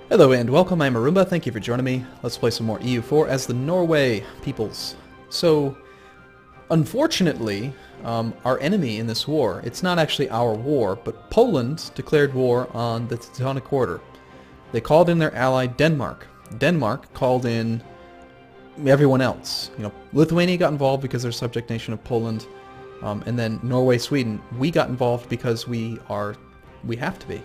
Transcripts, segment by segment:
Hello and welcome, I'm Arumba, thank you for joining me. Let's play some more EU4 as the Norway peoples. So, unfortunately, our enemy in this war, it's not actually our war, but Poland declared war on the Teutonic Order. They called in their ally Denmark. Denmark called in everyone else. You know, Lithuania got involved because they're a subject nation of Poland, and then Norway, Sweden. We got involved because we have to be.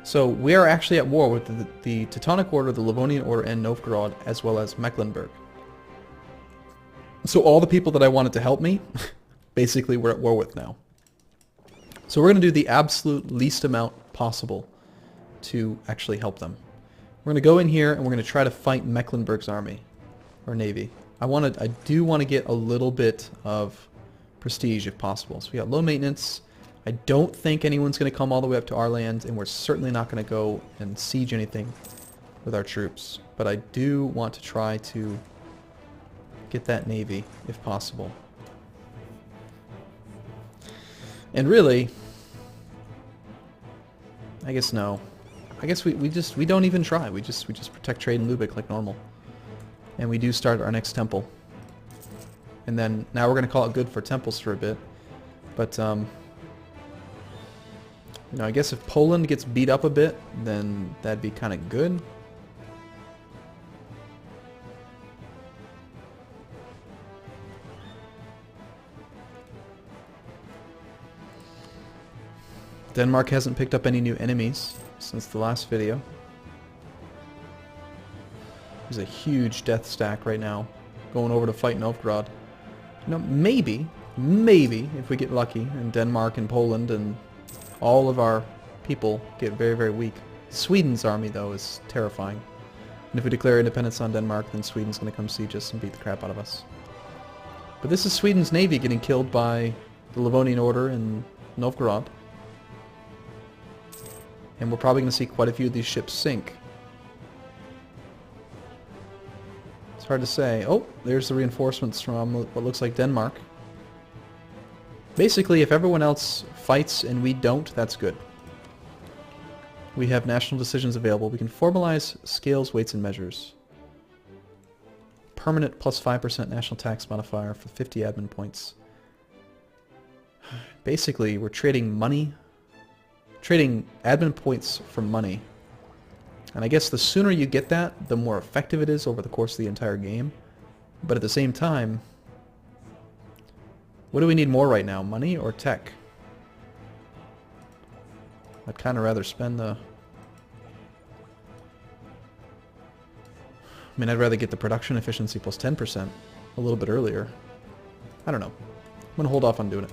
So we are actually at war with the Teutonic Order, the Livonian Order, and Novgorod, as well as Mecklenburg. So all the people that I wanted to help me, basically we're at war with now. So we're going to do the absolute least amount possible to actually help them. We're going to go in here and we're going to try to fight Mecklenburg's army, or navy. I do want to get a little bit of prestige if possible. So we got low maintenance. I don't think anyone's going to come all the way up to our land, and we're certainly not going to go and siege anything with our troops. But I do want to try to get that navy, if possible. And really, I guess no. I guess we don't even try. We just protect trade in Lubeck like normal. And we do start our next temple. And then now we're going to call it good for temples for a bit. But you know, I guess if Poland gets beat up a bit, then that'd be kind of good. Denmark hasn't picked up any new enemies since the last video. There's a huge death stack right now, going over to fight Novgorod. You know, maybe, if we get lucky, and Denmark and Poland and all of our people get very, very weak. Sweden's army, though, is terrifying. And if we declare independence on Denmark, then Sweden's going to come siege us and beat the crap out of us. But this is Sweden's navy getting killed by the Livonian Order in Novgorod. And we're probably going to see quite a few of these ships sink. It's hard to say. Oh, there's the reinforcements from what looks like Denmark. Basically, if everyone else fights and we don't, that's good. We have national decisions available. We can formalize scales, weights, and measures. Permanent plus 5% national tax modifier for 50 admin points. Basically, we're trading money, trading admin points for money. And I guess the sooner you get that, the more effective it is over the course of the entire game. But at the same time, what do we need more right now, money or tech? I'd kind of rather spend the... I mean, I'd rather get the production efficiency plus 10% a little bit earlier. I don't know. I'm going to hold off on doing it.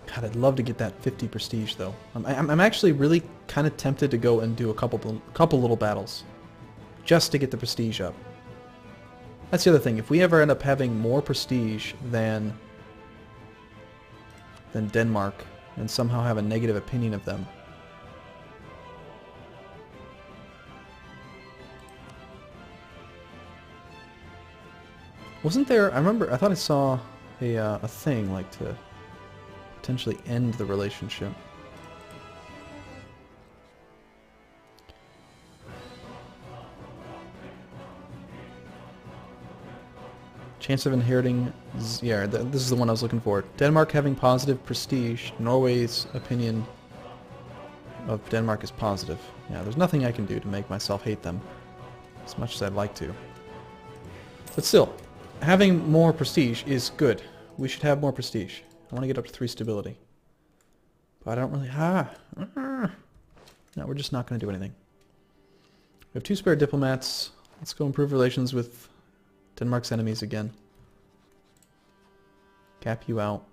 God, I'd love to get that 50 prestige, though. I'm actually really kind of tempted to go and do a couple little battles just to get the prestige up. That's the other thing. If we ever end up having more prestige than Denmark and somehow have a negative opinion of them, wasn't there? I remember. I thought I saw a thing like to potentially end the relationship. Chance of inheriting... Yeah, this is the one I was looking for. Denmark having positive prestige. Norway's opinion of Denmark is positive. Yeah, there's nothing I can do to make myself hate them as much as I'd like to. But still, having more prestige is good. We should have more prestige. I want to get up to 3 stability. But I don't really... No, we're just not going to do anything. We have 2 spare diplomats. Let's go improve relations with Denmark's enemies again. Cap you out.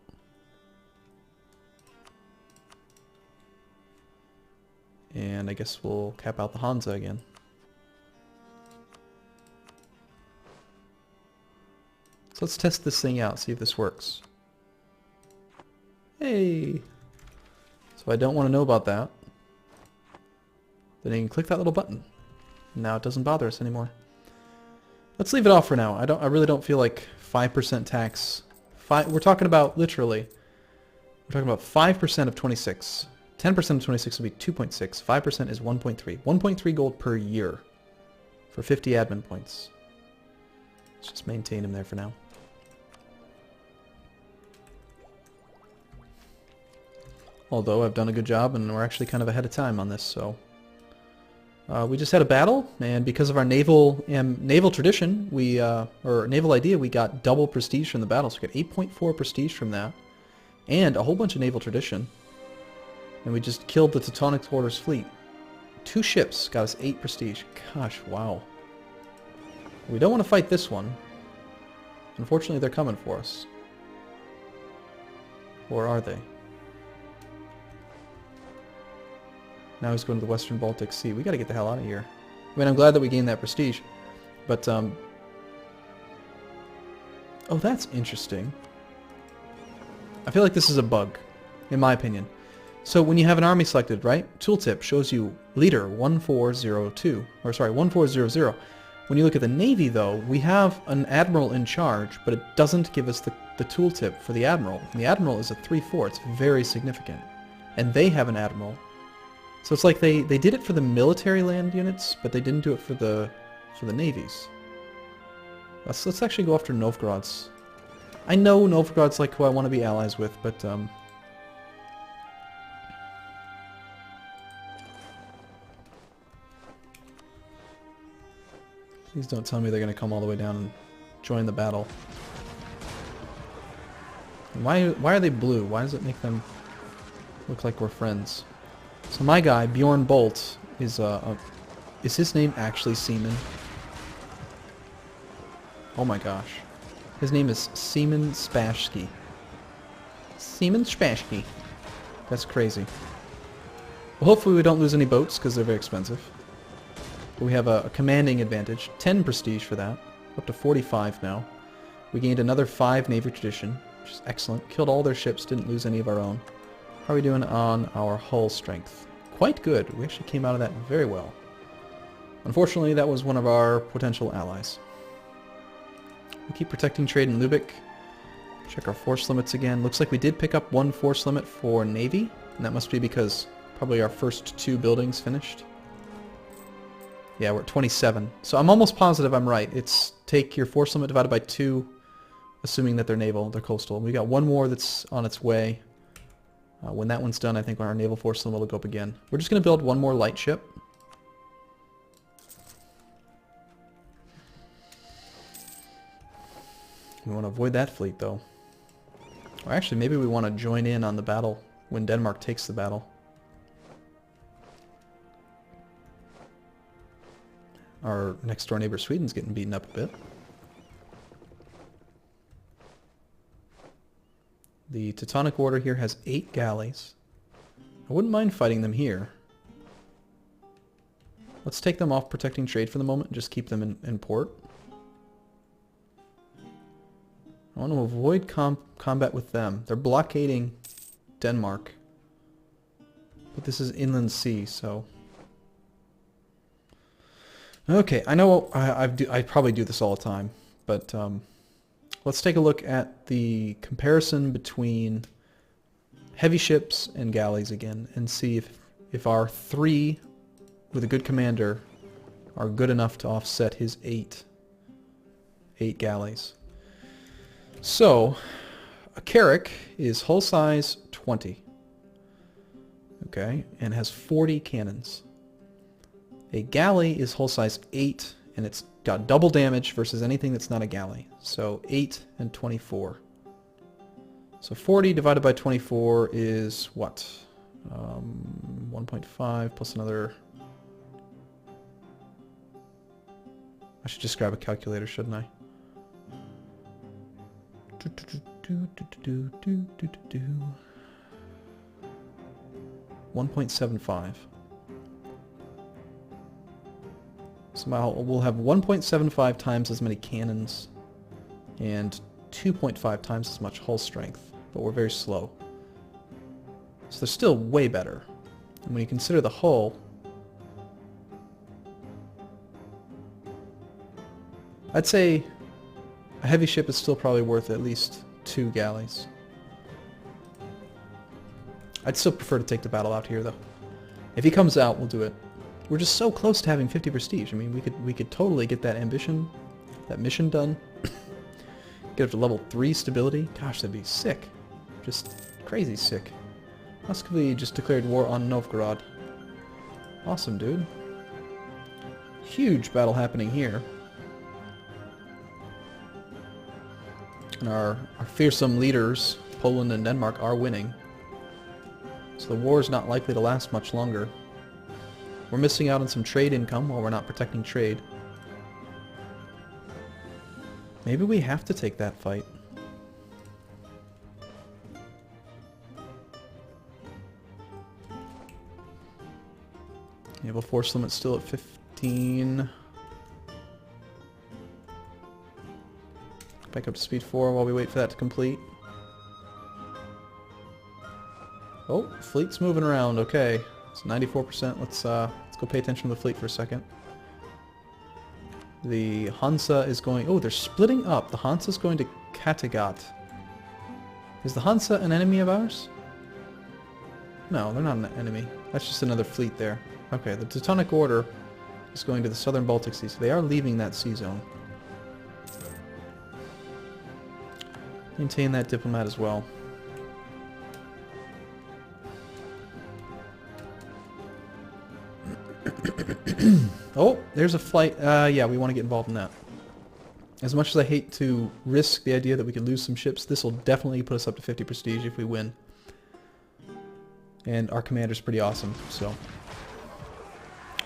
And I guess we'll cap out the Hansa again. So let's test this thing out, see if this works. Hey! So I don't want to know about that. Then you can click that little button. Now it doesn't bother us anymore. Let's leave it off for now. I really don't feel like 5% tax. We're talking about literally. We're talking about 5% of 26. 10% of 26 will be 2.6. 5% is 1.3. 1.3 gold per year for 50 admin points. Let's just maintain him there for now. Although I've done a good job and we're actually kind of ahead of time on this, so... we just had a battle, and because of our naval tradition, or naval idea, we got double prestige from the battle. So we got 8.4 prestige from that, and a whole bunch of naval tradition. And we just killed the Teutonic Order's fleet. 2 ships got us 8 prestige. Gosh, wow. We don't want to fight this one. Unfortunately, they're coming for us. Or are they? Now he's going to the Western Baltic Sea. We gotta get the hell out of here. I mean, I'm glad that we gained that prestige. But, oh, that's interesting. I feel like this is a bug, in my opinion. So when you have an army selected, right? Tooltip shows you leader 1402, or sorry, 1400. When you look at the Navy, though, we have an admiral in charge, but it doesn't give us the tooltip for the admiral. And the admiral is a 3-4. It's very significant. And they have an admiral. So it's like they did it for the military land units, but they didn't do it for the navies. Let's actually go after Novgorod's. I know Novgorod's like who I want to be allies with, but please don't tell me they're gonna come all the way down and join the battle. And why are they blue? Why does it make them look like we're friends? So my guy, Bjorn Bolt, is his name actually Seaman? Oh my gosh. His name is Seaman Spashki. Seaman Spashki. That's crazy. Well, hopefully we don't lose any boats, because they're very expensive. But we have a commanding advantage. 10 prestige for that. Up to 45 now. We gained another 5 Navy tradition, which is excellent. Killed all their ships, didn't lose any of our own. How are we doing on our hull strength? Quite good. We actually came out of that very well. Unfortunately, that was one of our potential allies. We keep protecting trade in Lubeck. Check our force limits again. Looks like we did pick up 1 force limit for Navy, and that must be because probably our first 2 buildings finished. Yeah, we're at 27. So I'm almost positive I'm right. It's take your force limit divided by 2, assuming that they're naval, they're coastal. We got 1 more that's on its way. When that one's done, I think our naval force limit will go up again. We're just going to build 1 more light ship. We want to avoid that fleet, though. Or actually, maybe we want to join in on the battle when Denmark takes the battle. Our next door neighbor Sweden's getting beaten up a bit. The Teutonic Order here has 8 galleys. I wouldn't mind fighting them here. Let's take them off protecting trade for the moment and just keep them in port. I want to avoid combat with them. They're blockading Denmark. But this is inland sea, so... Okay, I know I probably do this all the time, but let's take a look at the comparison between heavy ships and galleys again, and see if our 3 with a good commander are good enough to offset his 8 galleys. So, a Carrack is hull size 20, okay, and has 40 cannons. A galley is hull size 8, and it's got double damage versus anything that's not a galley. So 8 and 24. So 40 divided by 24 is what? 1.5 plus another... I should just grab a calculator, shouldn't I? 1.75. So we'll have 1.75 times as many cannons and 2.5 times as much hull strength, but we're very slow. So they're still way better. And when you consider the hull, I'd say a heavy ship is still probably worth at least 2 galleys. I'd still prefer to take the battle out here, though. If he comes out, we'll do it. We're just so close to having 50 prestige. I mean, we could totally get that ambition, that mission done. Get up to level 3 stability. Gosh, that'd be sick. Just crazy sick. Muscovy just declared war on Novgorod. Awesome, dude. Huge battle happening here. And our fearsome leaders, Poland and Denmark, are winning. So the war is not likely to last much longer. We're missing out on some trade income while we're not protecting trade. Maybe we have to take that fight. Naval force limit still at 15. Back up to speed 4 while we wait for that to complete. Oh, fleet's moving around. Okay, it's 94%. Let's go pay attention to the fleet for a second. The Hansa is going... Oh, they're splitting up. The Hansa's going to Kattegat. Is the Hansa an enemy of ours? No, they're not an enemy. That's just another fleet there. Okay, the Teutonic Order is going to the southern Baltic Sea, so they are leaving that sea zone. Maintain that diplomat as well. Oh, there's a flight. Yeah, we want to get involved in that. As much as I hate to risk the idea that we could lose some ships, this will definitely put us up to 50 prestige if we win. And our commander's pretty awesome, so...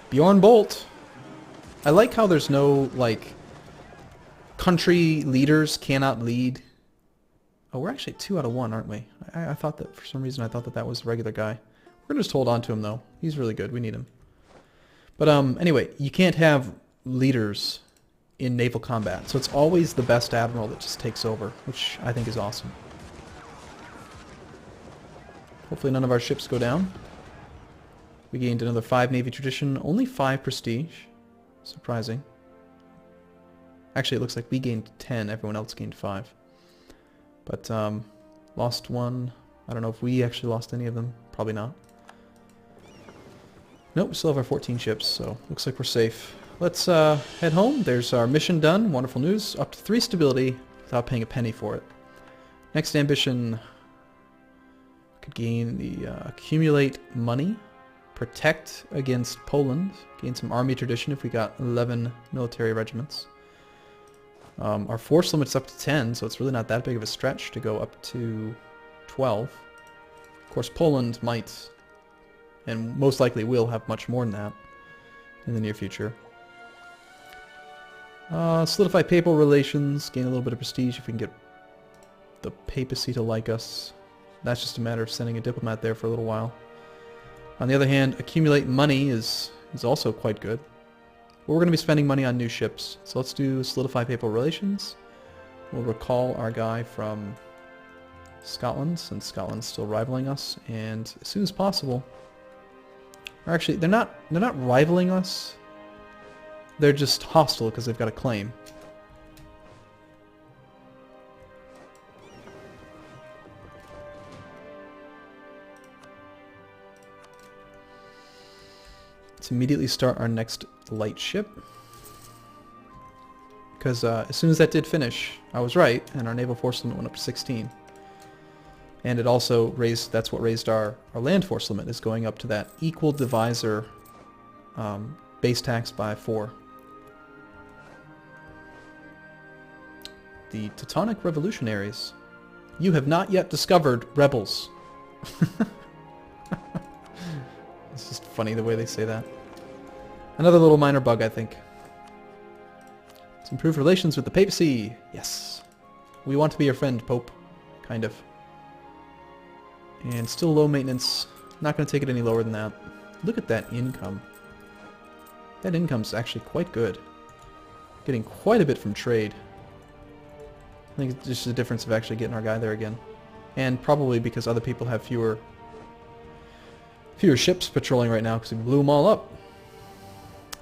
Bjorn Bolt! I like how there's no, like... Country leaders cannot lead. Oh, we're actually 2 out of 1, aren't we? I thought that, for some reason, I thought that that was the regular guy. We're gonna just hold on to him, though. He's really good. We need him. But anyway, you can't have leaders in naval combat, so it's always the best admiral that just takes over, which I think is awesome. Hopefully none of our ships go down. We gained another 5 Navy tradition, only 5 prestige. Surprising. Actually, it looks like we gained 10, everyone else gained 5. But lost 1. I don't know if we actually lost any of them. Probably not. Nope, we still have our 14 ships, so looks like we're safe. Let's head home. There's our mission done. Wonderful news. Up to 3 stability without paying a penny for it. Next ambition, could gain the accumulate money, protect against Poland, gain some army tradition if we got 11 military regiments. Our force limit's up to 10, so it's really not that big of a stretch to go up to 12. Of course, Poland might, and most likely will, have much more than that in the near future. Solidify papal relations, gain a little bit of prestige if we can get the papacy to like us. That's just a matter of sending a diplomat there for a little while. On the other hand, accumulate money is also quite good. But we're going to be spending money on new ships, so let's do solidify papal relations. We'll recall our guy from Scotland, since Scotland's still rivaling us, and as soon as possible... Or actually, they're not rivaling us. They're just hostile because they've got a claim. Let's immediately start our next light ship. Because as soon as that did finish, I was right, and our naval force limit went up to 16. And it also raised, that's what raised our land force limit, is going up to that equal divisor base tax by 4. The Teutonic Revolutionaries. You have not yet discovered rebels. It's just funny the way they say that. Another little minor bug, I think. Let's improve relations with the papacy. Yes. We want to be your friend, Pope. Kind of. And still low maintenance. Not going to take it any lower than that. Look at that income. That income's actually quite good. Getting quite a bit from trade. I think it's just a difference of actually getting our guy there again. And probably because other people have fewer ships patrolling right now because we blew them all up.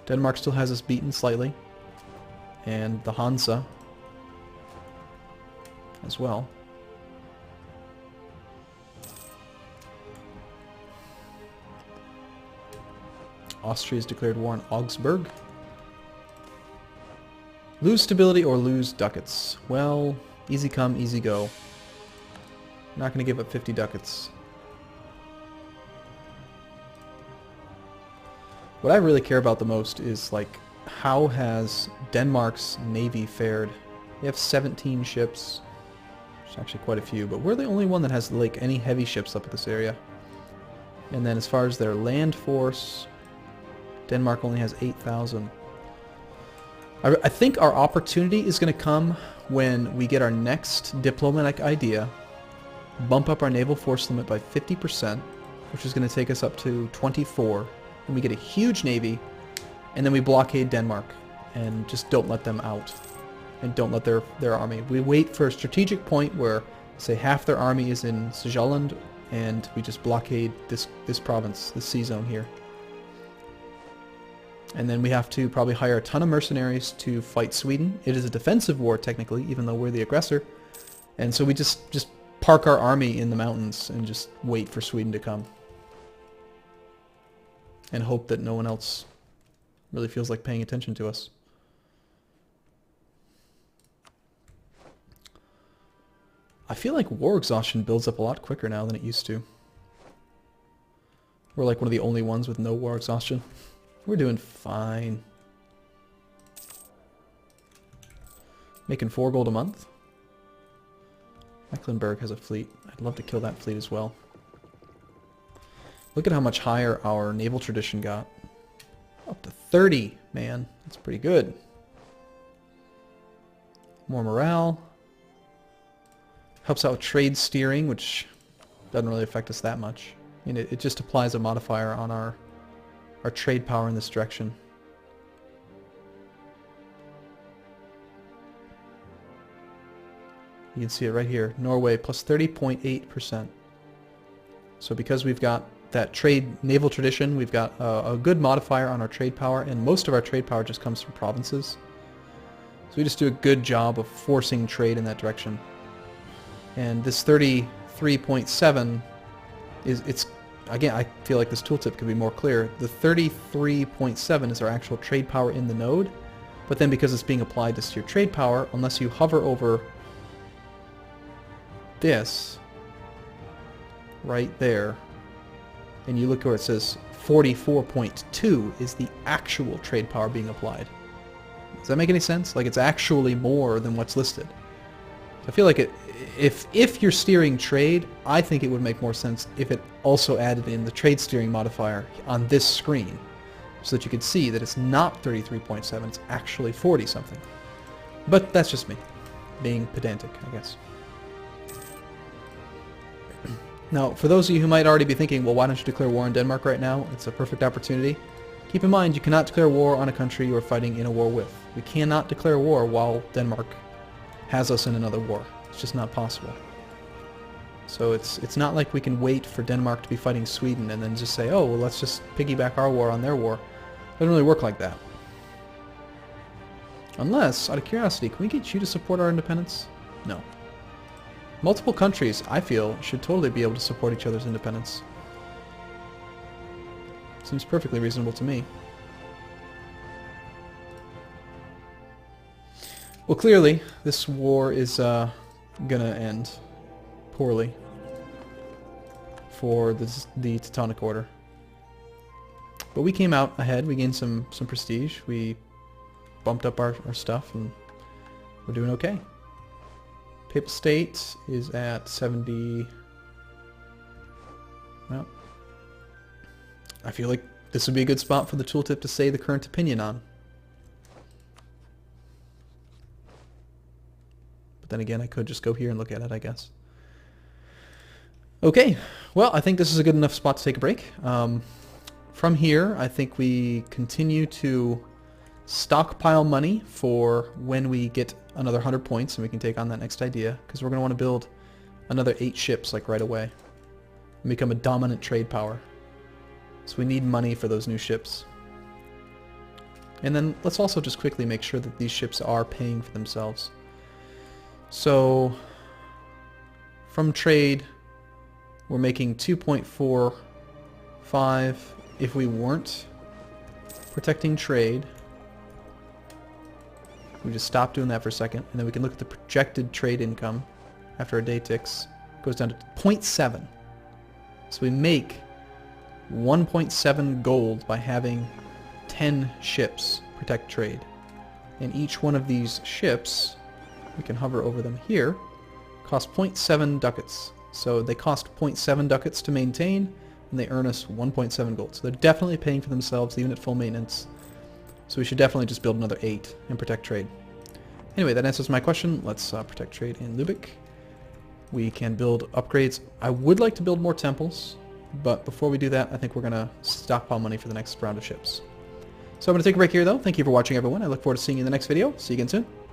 Denmark still has us beaten slightly. And the Hansa as well. Austria's declared war on Augsburg. Lose stability or lose ducats. Well, easy come, easy go. Not going to give up 50 ducats. What I really care about the most is, like, how has Denmark's navy fared? They have 17 ships. There's actually quite a few, but we're the only one that has, like, any heavy ships up at this area. And then as far as their land force, Denmark only has 8,000. I think our opportunity is going to come when we get our next diplomatic idea, bump up our naval force limit by 50%, which is going to take us up to 24, and we get a huge navy, and then we blockade Denmark and just don't let them out and don't let their army. We wait for a strategic point where, say, half their army is in Szechuan, and we just blockade this province, this sea zone here. And then we have to probably hire a ton of mercenaries to fight Sweden. It is a defensive war, technically, even though we're the aggressor. And so we just park our army in the mountains and just wait for Sweden to come. And hope that no one else really feels like paying attention to us. I feel like war exhaustion builds up a lot quicker now than it used to. We're like one of the only ones with no war exhaustion. We're doing fine. Making 4 gold a month. Mecklenburg has a fleet. I'd love to kill that fleet as well. Look at how much higher our naval tradition got. Up to 30, man. That's pretty good. More morale. Helps out with trade steering, which doesn't really affect us that much. I mean, it just applies a modifier on our trade power in this direction. You can see it right here. Norway plus 30.8%. So because we've got that naval tradition, we've got a good modifier on our trade power, and most of our trade power just comes from provinces. So we just do a good job of forcing trade in that direction. And this 33.7 it's again, I feel like this tooltip could be more clear. The 33.7 is our actual trade power in the node, but then because it's being applied to your trade power, unless you hover over this right there, and you look where it says 44.2 is the actual trade power being applied. Does that make any sense? Like, it's actually more than what's listed. I feel like if you're steering trade, I think it would make more sense if it also added in the trade steering modifier on this screen, so that you could see that it's not 33.7, it's actually 40 something. But that's just me, being pedantic, I guess. Now, for those of you who might already be thinking, well, why don't you declare war on Denmark right now? It's a perfect opportunity. Keep in mind, you cannot declare war on a country you are fighting in a war with. We cannot declare war while Denmark has us in another war. It's just not possible. So it's not like we can wait for Denmark to be fighting Sweden and then just say, oh, well, let's just piggyback our war on their war. It doesn't really work like that. Unless, out of curiosity, can we get you to support our independence? No. Multiple countries, I feel, should totally be able to support each other's independence. Seems perfectly reasonable to me. Well, clearly, this war is gonna end poorly for the Teutonic Order. But we came out ahead. We gained some prestige. We bumped up our stuff, and we're doing okay. Papal State is at 70. Well, I feel like this would be a good spot for the tooltip to say the current opinion on. But then again, I could just go here and look at it, I guess. Okay, well, I think this is a good enough spot to take a break. From here, I think we continue to stockpile money for when we get another 100 points and we can take on that next idea, because we're going to want to build another 8 ships like right away and become a dominant trade power. So we need money for those new ships. And then let's also just quickly make sure that these ships are paying for themselves. So from trade, we're making 2.45. If we weren't protecting trade. We just stop doing that for a second, and then we can look at the projected trade income after a day ticks. It goes down to 0.7. So we make 1.7 gold by having 10 ships protect trade. And each one of these ships, we can hover over them here, cost 0.7 ducats. So they cost 0.7 ducats to maintain, and they earn us 1.7 gold. So they're definitely paying for themselves, even at full maintenance. So we should definitely just build another 8 and protect trade. Anyway, that answers my question. Let's protect trade in Lubeck. We can build upgrades. I would like to build more temples, but before we do that, I think we're going to stockpile money for the next round of ships. So I'm going to take a break here, though. Thank you for watching, everyone. I look forward to seeing you in the next video. See you again soon.